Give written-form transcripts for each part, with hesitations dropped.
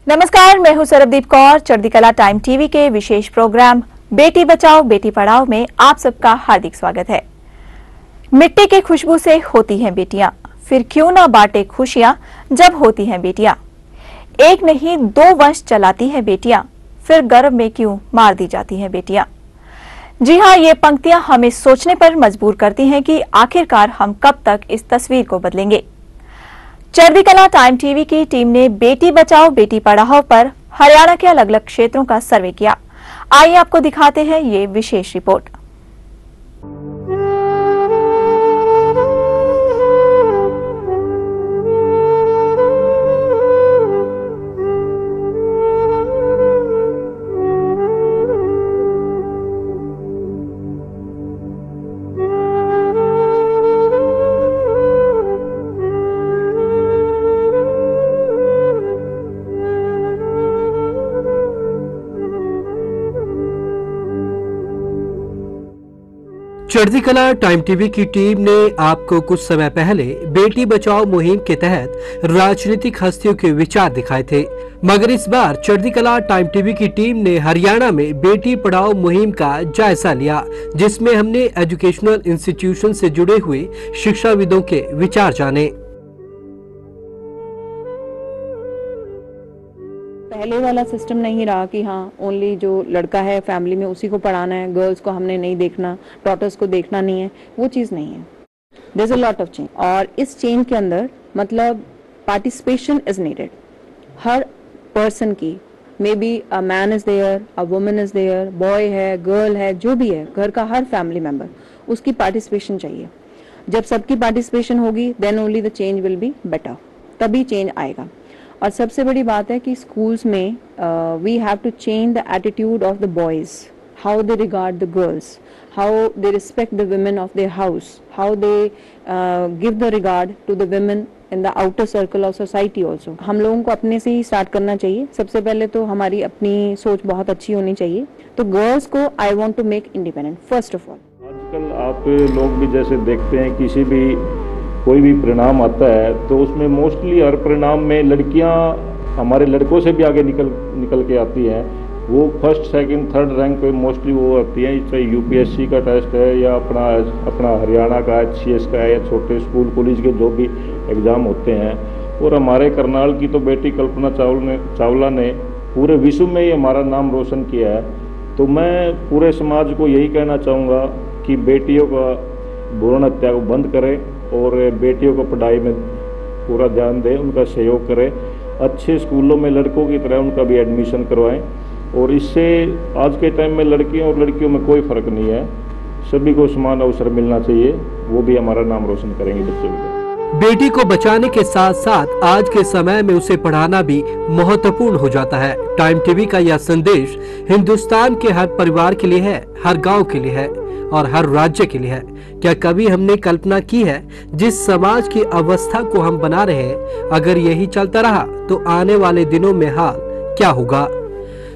नमस्कार, मैं हूं सरबदीप कौर। चढ़ती कला टाइम टीवी के विशेष प्रोग्राम बेटी बचाओ बेटी पढ़ाओ में आप सबका हार्दिक स्वागत है। मिट्टी की खुशबू से होती हैं बेटियां, फिर क्यों ना बांटे खुशियां जब होती हैं बेटियां। एक नहीं 2 वंश चलाती हैं बेटियां, फिर गर्भ में क्यों मार दी जाती हैं बेटियां। जी हां, ये पंक्तियां हमें सोचने पर मजबूर करती हैं कि आखिरकार हम कब तक इस तस्वीर को बदलेंगे। चढ़ती कला टाइम टीवी की टीम ने बेटी बचाओ बेटी पढ़ाओ पर हरियाणा के अलग अलग क्षेत्रों का सर्वे किया। आइए आपको दिखाते हैं ये विशेष रिपोर्ट। चढ़ती कला टाइम टीवी की टीम ने आपको कुछ समय पहले बेटी बचाओ मुहिम के तहत राजनीतिक हस्तियों के विचार दिखाए थे, मगर इस बार चढ़ती कला टाइम टीवी की टीम ने हरियाणा में बेटी पढ़ाओ मुहिम का जायजा लिया, जिसमें हमने एजुकेशनल इंस्टीट्यूशन से जुड़े हुए शिक्षाविदों के विचार जाने। पहले वाला सिस्टम नहीं रहा कि हाँ ओनली जो लड़का है फैमिली में उसी को पढ़ाना है, गर्ल्स को हमने नहीं देखना, डॉटर्स को देखना नहीं है, वो चीज़ नहीं है। There is a lot of change और इस चेंज के अंदर मतलब पार्टिसिपेशन इज नीडेड। हर पर्सन की, may be a man is there, a woman is there, boy है, गर्ल है, जो भी है, घर का हर फैमिली मेंबर, उसकी पार्टिसिपेशन चाहिए। जब सबकी पार्टिसिपेशन होगी then only the change will be better, तभी चेंज आएगा। और सबसे बड़ी बात है कि स्कूल्स में we have to change the attitude of the boys, how they regard the girls, how they respect the women of their house, how they give the regard to the women in the outer circle of society also. हम लोगों को अपने से ही start करना चाहिए। सबसे पहले तो हमारी अपनी सोच बहुत अच्छी होनी चाहिए। तो गर्ल्स को I want to make independent first of all. आजकल आप लोग भी जैसे देखते हैं, किसी भी कोई भी परिणाम आता है तो उसमें मोस्टली हर परिणाम में लड़कियां हमारे लड़कों से भी आगे निकल के आती हैं। वो फर्स्ट सेकंड थर्ड रैंक पे मोस्टली वो आती हैं, चाहे यूपीएससी का टेस्ट है या अपना हरियाणा का HCS का है या छोटे स्कूल कॉलेज के जो भी एग्ज़ाम होते हैं। और हमारे करनाल की तो बेटी कल्पना चावला ने पूरे विश्व में ही हमारा नाम रोशन किया है। तो मैं पूरे समाज को यही कहना चाहूँगा कि बेटियों का भ्रूण हत्या को बंद करें और बेटियों को पढ़ाई में पूरा ध्यान दें, उनका सहयोग करें, अच्छे स्कूलों में लड़कों की तरह उनका भी एडमिशन करवाएं। और इससे आज के टाइम में लड़कियों और लड़कियों में कोई फ़र्क नहीं है, सभी को समान अवसर मिलना चाहिए। वो भी हमारा नाम रोशन करेंगे बच्चे भी। बेटी को बचाने के साथ साथ आज के समय में उसे पढ़ाना भी महत्वपूर्ण हो जाता है। टाइम टीवी का यह संदेश हिंदुस्तान के हर परिवार के लिए है, हर गांव के लिए है और हर राज्य के लिए है। क्या कभी हमने कल्पना की है जिस समाज की अवस्था को हम बना रहे हैं, अगर यही चलता रहा तो आने वाले दिनों में हाल क्या होगा।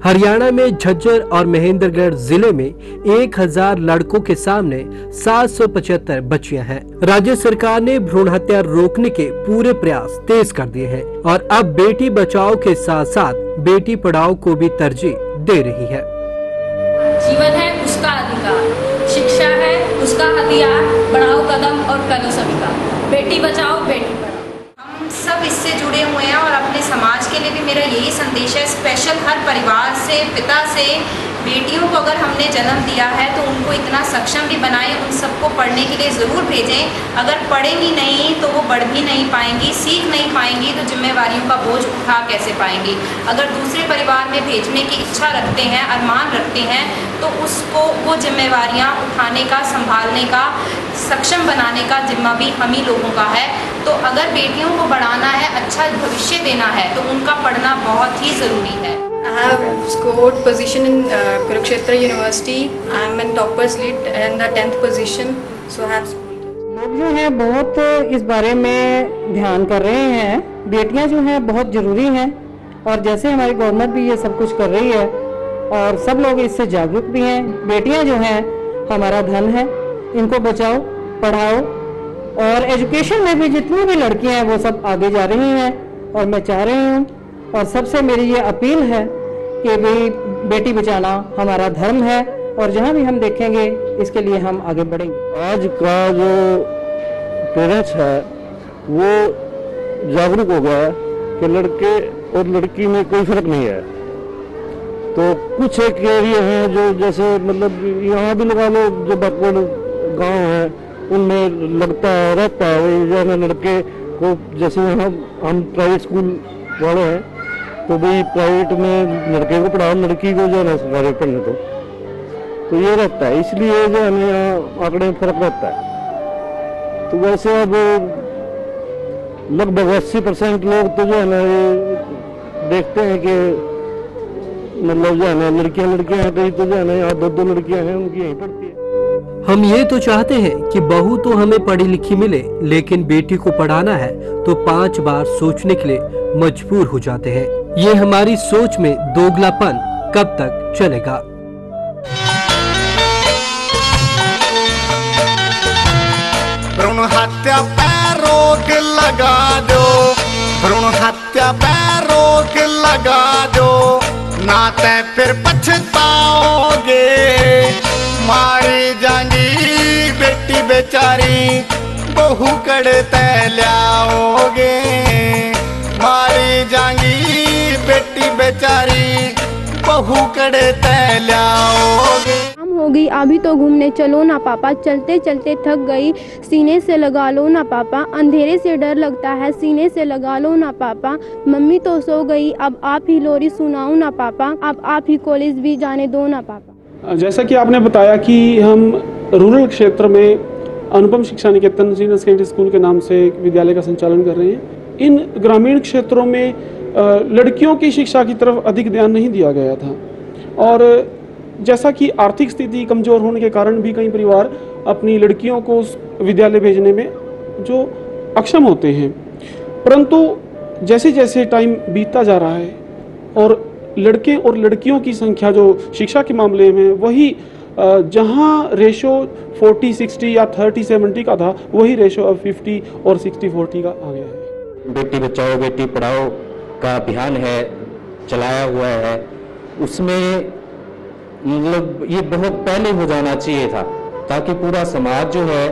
हरियाणा में झज्जर और महेंद्रगढ़ जिले में 1000 लड़कों के सामने 775 बच्चियां हैं। राज्य सरकार ने भ्रूण हत्या रोकने के पूरे प्रयास तेज कर दिए हैं और अब बेटी बचाओ के साथ साथ बेटी पढ़ाओ को भी तरजीह दे रही है। जीवन है उसका अधिकार, शिक्षा है उसका हथियार, बढ़ाओ कदम और करो सभी का। बेटी बचाओ बेटी पढ़ाओ। हम सब इससे जुड़े हुए हैं और अपने समाज के लिए भी मेरा यही संदेश है, स्पेशल हर परिवार से, पिता से, बेटियों को अगर हमने जन्म दिया है तो उनको इतना सक्षम भी बनाएं, उन सबको पढ़ने के लिए ज़रूर भेजें। अगर पढ़ेंगी नहीं तो वो बढ़ भी नहीं पाएंगी, सीख नहीं पाएंगी तो जिम्मेवारियों का बोझ उठा कैसे पाएंगी। अगर दूसरे परिवार में भेजने की इच्छा रखते हैं, अरमान रखते हैं, तो उसको वो जिम्मेवारियाँ उठाने का, संभालने का, सक्षम बनाने का जिम्मा भी हम ही लोगों का है। तो अगर बेटियों को बढ़ाना है, अच्छा भविष्य देना है, तो उनका पढ़ना बहुत ही ज़रूरी है। I have scored position in Kurukshetra University. I am in toppers list and the 10th position. So I have. लोग जो हैं बहुत इस बारे में ध्यान कर रहे हैं। बेटियां जो हैं बहुत ज़रूरी हैं और जैसे हमारी गवर्नमेंट भी ये सब कुछ कर रही है और सब लोग इससे जागरूक भी हैं। बेटियां जो हैं हमारा धन है, इनको बचाओ, पढ़ाओ और एजुकेशन में भी जितनी भी लड़कियां हैं वो सब आगे जा रही हैं। और मैं चाह रही हूँ और सबसे मेरी ये अपील है कि भाई बेटी बचाना हमारा धर्म है और जहाँ भी हम देखेंगे इसके लिए हम आगे बढ़ेंगे। आज का जो पेरेंट्स है वो जागरूक हो गया है कि लड़के और लड़की में कोई फर्क नहीं है। तो कुछ एक एरिया हैं जो जैसे मतलब यहाँ भी लगा लो, जो बैकवर्ड गांव है उनमें लगता है रहता है जो है लड़के को, जैसे यहाँ हम प्राइवेट स्कूल वाले हैं तो भाई प्राइवेट में लड़के को पढ़ाओ, लड़की को जो है ना सरकारी पढ़ने दो, तो ये रहता है। इसलिए जो है ना यहाँ आंकड़े में फर्क रहता है। तो वैसे अब लगभग 80% लोग तो जो है ना ये देखते हैं कि मतलब जो है ना लड़कियां हैं, कहीं तो जो है ना यहाँ 2 लड़कियां हैं उनकी यहीं पढ़ती है। हम ये तो चाहते हैं कि बहू तो हमें पढ़ी लिखी मिले, लेकिन बेटी को पढ़ाना है तो 5 बार सोचने के लिए मजबूर हो जाते हैं। ये हमारी सोच में दोगलापन कब तक चलेगा? भ्रूण हत्या पे रोक लगा दो, भ्रूण हत्या पे रोक लगा दो, नाते फिर पछताओगे। मारी जाएंगी बेटी बेचारी, बहू कड़ते लाओगे। मारी जाएंगी बेटी बेचारी, बहू कड़ते लाओगे। होगी अभी तो घूमने चलो ना पापा, चलते चलते थक गई सीने से लगा लो ना पापा, अंधेरे से डर लगता है सीने से लगा लो ना पापा, मम्मी तो सो गई अब आप ही लोरी सुनाओ ना पापा, अब आप ही कॉलेज भी जाने दो ना पापा। जैसा कि आपने बताया कि हम रूरल क्षेत्र में अनुपम शिक्षा निकेतन सीनियर सेकेंडरी स्कूल के नाम से एक विद्यालय का संचालन कर रहे हैं। इन ग्रामीण क्षेत्रों में लड़कियों की शिक्षा की तरफ अधिक ध्यान नहीं दिया गया था और जैसा कि आर्थिक स्थिति कमज़ोर होने के कारण भी कई परिवार अपनी लड़कियों को उस विद्यालय भेजने में जो अक्षम होते हैं। परंतु जैसे जैसे टाइम बीतता जा रहा है और लड़के और लड़कियों की संख्या जो शिक्षा के मामले में वही जहां रेशो 40-60 या 30-70 का था, वही रेशो अब 50 और 60-40 का आ गया है। बेटी बचाओ बेटी पढ़ाओ का अभियान है, चलाया हुआ है, उसमें मतलब ये बहुत पहले हो जाना चाहिए था ताकि पूरा समाज जो है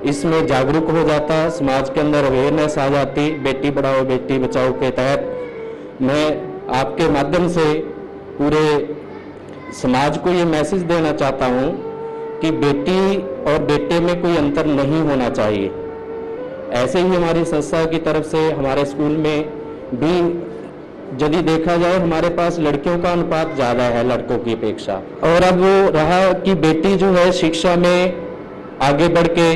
इसमें जागरूक हो जाता, समाज के अंदर अवेयरनेस आ जाती। बेटी पढ़ाओ बेटी बचाओ के तहत मैं आपके माध्यम से पूरे समाज को ये मैसेज देना चाहता हूँ कि बेटी और बेटे में कोई अंतर नहीं होना चाहिए। ऐसे ही हमारी संस्था की तरफ से हमारे स्कूल में भी यदि देखा जाए हमारे पास लड़कियों का अनुपात ज़्यादा है लड़कों की अपेक्षा। और अब वो रहा कि बेटी जो है शिक्षा में आगे बढ़ के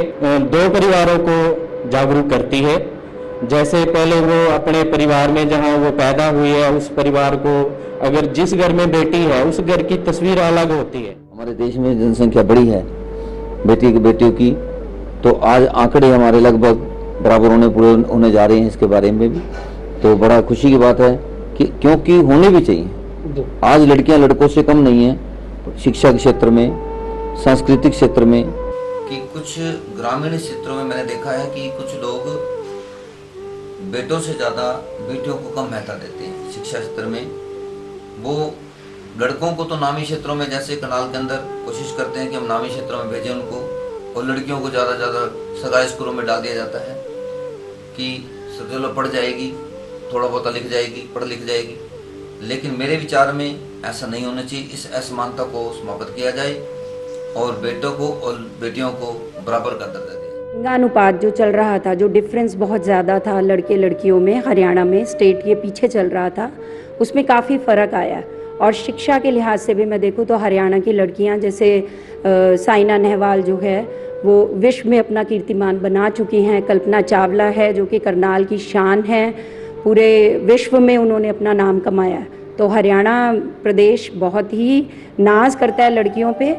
2 परिवारों को जागरूक करती है। जैसे पहले वो अपने परिवार में जहाँ वो पैदा हुई है उस परिवार को, अगर जिस घर में बेटी है उस घर की तस्वीर अलग होती है। हमारे देश में जनसंख्या बड़ी है बेटियों की, तो आज आंकड़े हमारे लगभग बराबर होने जा रहे हैं। इसके बारे में भी तो बड़ा खुशी की बात है कि क्योंकि होने भी चाहिए। आज लड़कियां लड़कों से कम नहीं है शिक्षा के क्षेत्र में, सांस्कृतिक क्षेत्र में। कि कुछ ग्रामीण क्षेत्रों में मैंने देखा है कि कुछ लोग बेटों से ज़्यादा बेटियों को कम महत्व देते हैं शिक्षा क्षेत्र में। वो लड़कों को तो नामी क्षेत्रों में जैसे कनाल के अंदर कोशिश करते हैं कि हम नामी क्षेत्रों में भेजें उनको, और लड़कियों को ज़्यादा सरकारी स्कूलों में डाल दिया जाता है कि चलो पढ़ जाएगी, थोड़ा बहुत लिख जाएगी, पढ़ लिख जाएगी। लेकिन मेरे विचार में ऐसा नहीं होना चाहिए। इस असमानता को समाप्त किया जाए और बेटों को और बेटियों को बराबर का दर्जा दिया। लिंगानुपात जो चल रहा था, जो डिफरेंस बहुत ज़्यादा था लड़के लड़कियों में, हरियाणा में स्टेट के पीछे चल रहा था, उसमें काफ़ी फ़र्क आया। और शिक्षा के लिहाज से भी मैं देखूँ तो हरियाणा की लड़कियाँ जैसे साइना नेहवाल जो है वो विश्व में अपना कीर्तिमान बना चुकी हैं। कल्पना चावला है जो कि करनाल की शान है, पूरे विश्व में उन्होंने अपना नाम कमाया। तो हरियाणा प्रदेश बहुत ही नाज करता है लड़कियों पे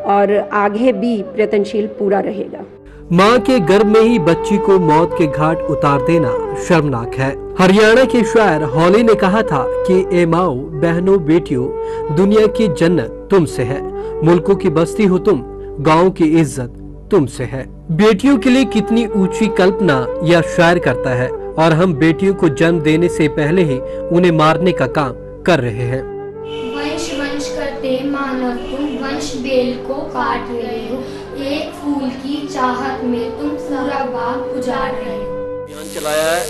और आगे भी प्रयत्नशील पूरा रहेगा। माँ के गर्भ में ही बच्ची को मौत के घाट उतार देना शर्मनाक है। हरियाणा के शायर हॉली ने कहा था कि ए माओ बहनों बेटियों, दुनिया की जन्नत तुमसे है, मुल्कों की बस्ती हो तुम, गाँव की इज्जत तुमसे है। बेटियों के लिए कितनी ऊंची कल्पना यह शायर करता है और हम बेटियों को जन्म देने से पहले ही उन्हें मारने का काम कर रहे हैं। वंश वंश करते मानव तुम वंश बेल को काट रहे हो, एक फूल की चाहत में तुम पूरा बाग उजाड़ रहे हो। अभियान चलाया है,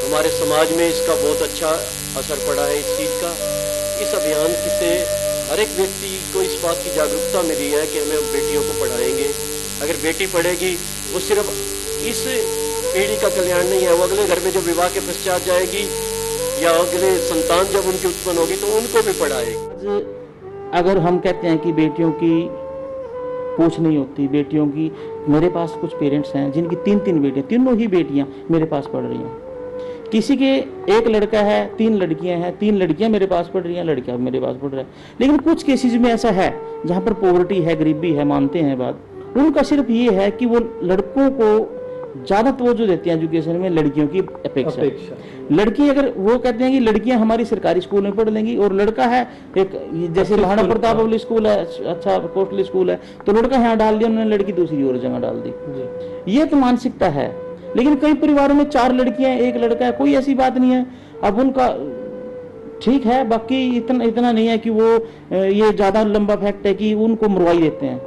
हमारे समाज में इसका बहुत अच्छा असर पड़ा है इस चीज़ का। इस अभियान से हर एक व्यक्ति को इस बात की जागरूकता मिली है कि हमें बेटियों को पढ़ाएंगे। अगर बेटी पढ़ेगी वो सिर्फ इस पीढ़ी का कल्याण नहीं है, वो अगले घर में जो विवाह के पश्चात जाएगी या अगले संतान जब उनकी उत्पन्न होगी तो उनको भी पढ़ाएगी। अगर हम कहते हैं कि बेटियों की पूछ नहीं होती, बेटियों की, मेरे पास कुछ पेरेंट्स हैं जिनकी 3 बेटियां, तीनों ही बेटियां मेरे पास पढ़ रही हैं। किसी के एक लड़का है, 3 लड़कियां हैं, 3 लड़कियां मेरे पास पढ़ रही हैं, लड़का मेरे पास पढ़ रहा है। लेकिन कुछ केसेस में ऐसा है जहां पर पॉवर्टी है, गरीबी है, मानते हैं बात, उनका सिर्फ ये है कि वो लड़कों को ज्यादा तवज्जो देते हैं एजुकेशन में लड़कियों की अपेक्षा। लड़की अगर वो कहते हैं कि लड़कियां हमारी सरकारी स्कूल में पढ़ लेंगी और लड़का है एक जैसे महाराणा प्रताप पब्लिक स्कूल है, अच्छा कॉस्टली स्कूल है, तो लड़का यहाँ डाल दिया उन्होंने, लड़की दूसरी और जगह डाल दी। ये तो मानसिकता है। लेकिन कई परिवारों में 4 लड़कियां एक लड़का है, कोई ऐसी बात नहीं है। अब उनका ठीक है, बाकी इतना नहीं है कि वो ये ज्यादा लंबा फैक्ट है कि उनको मरवाई देते हैं।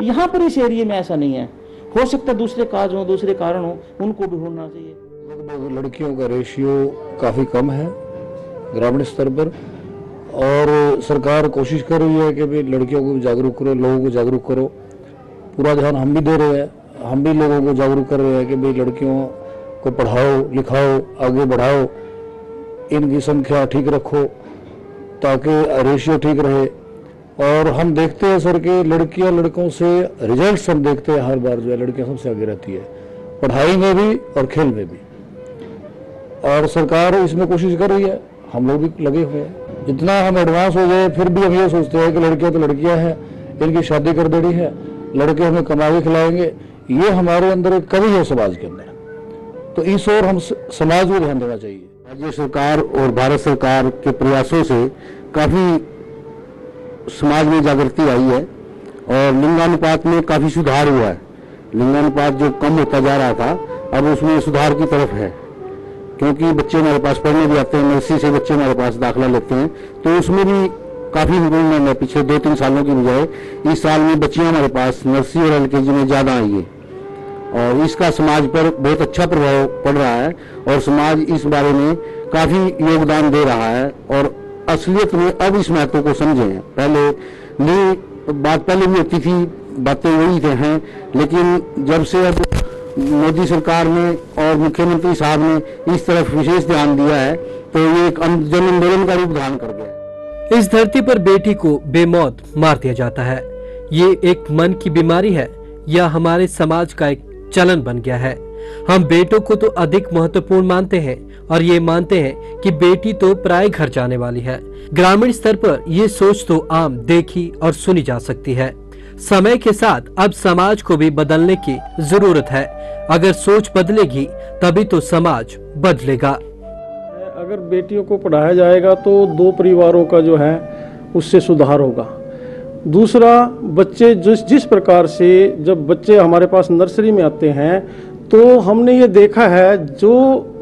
यहाँ पर इस एरिया में ऐसा नहीं है। हो सकता है दूसरे काज हो, दूसरे कारण हो, उनको भी होना चाहिए। लगभग लड़कियों का रेशियो काफी कम है ग्रामीण स्तर पर, और सरकार कोशिश कर रही है कि भाई लड़कियों को जागरूक करो, लोगों को जागरूक करो। पूरा ध्यान हम भी दे रहे हैं, हम भी लोगों को जागरूक कर रहे हैं कि भाई लड़कियों को पढ़ाओ, लिखाओ, आगे बढ़ाओ, इनकी संख्या ठीक रखो ताकि रेशियो ठीक रहे। और हम देखते हैं सर कि लड़कियां लड़कों से रिजल्ट्स हम देखते हैं हर बार जो है लड़कियां सबसे आगे रहती है, पढ़ाई में भी और खेल में भी। और सरकार इसमें कोशिश कर रही है, हम लोग भी लगे हुए हैं। जितना हम एडवांस हो गए फिर भी हम ये सोचते हैं कि लड़कियां तो लड़कियां हैं, इनकी शादी कर देनी है, लड़के हमें कमा के खिलाएंगे। ये हमारे अंदर एक कमी है समाज के अंदर, तो इस ओर हम समाज को ध्यान देना चाहिए। राज्य सरकार और भारत सरकार के प्रयासों से काफी समाज में जागृति आई है और लिंगानुपात में काफी सुधार हुआ है। लिंगानुपात जो कम होता जा रहा था अब उसमें सुधार की तरफ है, क्योंकि बच्चे हमारे पास पढ़ने भी आते हैं, नर्सरी से बच्चे हमारे पास दाखिला लेते हैं, तो उसमें भी काफी इम्प्रूवमेंट है। पिछले 2-3 सालों की बजाय इस साल में बच्चियां हमारे पास नर्सरी और LKG में ज्यादा आई है और इसका समाज पर बहुत अच्छा प्रभाव पड़ रहा है और समाज इस बारे में काफी योगदान दे रहा है और असलियत में अब इस महत्व को समझे हैं। पहले नहीं, बात पहले भी होती थी, बातें वही थे हैं, लेकिन जब से अब मोदी सरकार ने और मुख्यमंत्री साहब ने इस तरफ विशेष ध्यान दिया है तो ये एक जन आंदोलन का रूप धारण कर गया। इस धरती पर बेटी को बेमौत मार दिया जाता है। ये एक मन की बीमारी है या हमारे समाज का एक चलन बन गया है। हम बेटों को तो अधिक महत्वपूर्ण मानते हैं और ये मानते हैं कि बेटी तो पराए घर जाने वाली है। ग्रामीण स्तर पर ये सोच तो आम देखी और सुनी जा सकती है। समय के साथ अब समाज को भी बदलने की जरूरत है। अगर सोच बदलेगी तभी तो समाज बदलेगा। अगर बेटियों को पढ़ाया जाएगा तो 2 परिवारों का जो है उससे सुधार होगा। दूसरा, बच्चे जिस प्रकार से जब बच्चे हमारे पास नर्सरी में आते हैं तो हमने ये देखा है जो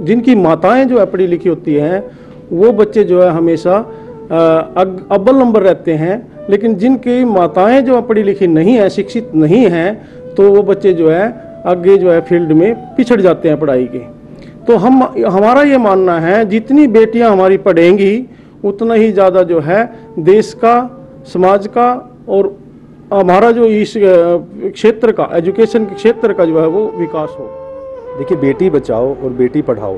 जिनकी माताएं जो है पढ़ी लिखी होती हैं वो बच्चे जो है हमेशा अव्वल नंबर रहते हैं, लेकिन जिनकी माताएं जो पढ़ी लिखी नहीं है, शिक्षित नहीं हैं, तो वो बच्चे जो है आगे जो है फील्ड में पिछड़ जाते हैं पढ़ाई के। तो हमारा ये मानना है जितनी बेटियां हमारी पढ़ेंगी उतना ही ज़्यादा जो है देश का, समाज का और हमारा जो इस क्षेत्र का, एजुकेशन के क्षेत्र का जो है वो विकास हो। देखिए, बेटी बचाओ और बेटी पढ़ाओ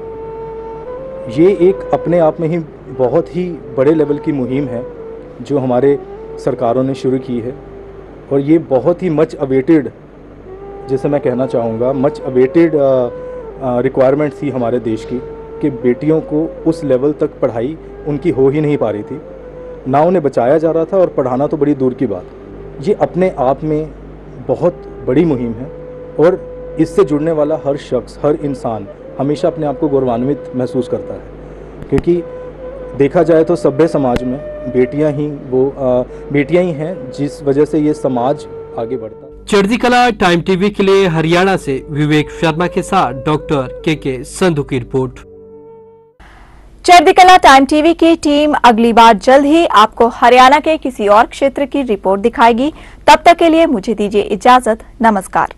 ये एक अपने आप में ही बहुत ही बड़े लेवल की मुहिम है जो हमारे सरकारों ने शुरू की है और ये बहुत ही मच अवेटेड, जैसे मैं कहना चाहूँगा, मच अवेटेड रिक्वायरमेंट थी हमारे देश की कि बेटियों को उस लेवल तक पढ़ाई उनकी हो ही नहीं पा रही थी, ना उन्हें बचाया जा रहा था और पढ़ाना तो बड़ी दूर की बात। ये अपने आप में बहुत बड़ी मुहिम है और इससे जुड़ने वाला हर शख्स, हर इंसान हमेशा अपने आप को गौरवान्वित महसूस करता है, क्योंकि देखा जाए तो सभ्य समाज में बेटियां ही हैं जिस वजह से ये समाज आगे बढ़ता है। चढ़ती कला टाइम टीवी के लिए हरियाणा से विवेक शर्मा के साथ डॉक्टर के संधू की रिपोर्ट। चढ़ती कला टाइम टीवी की टीम अगली बार जल्द ही आपको हरियाणा के किसी और क्षेत्र की रिपोर्ट दिखाएगी। तब तक के लिए मुझे दीजिए इजाजत। नमस्कार।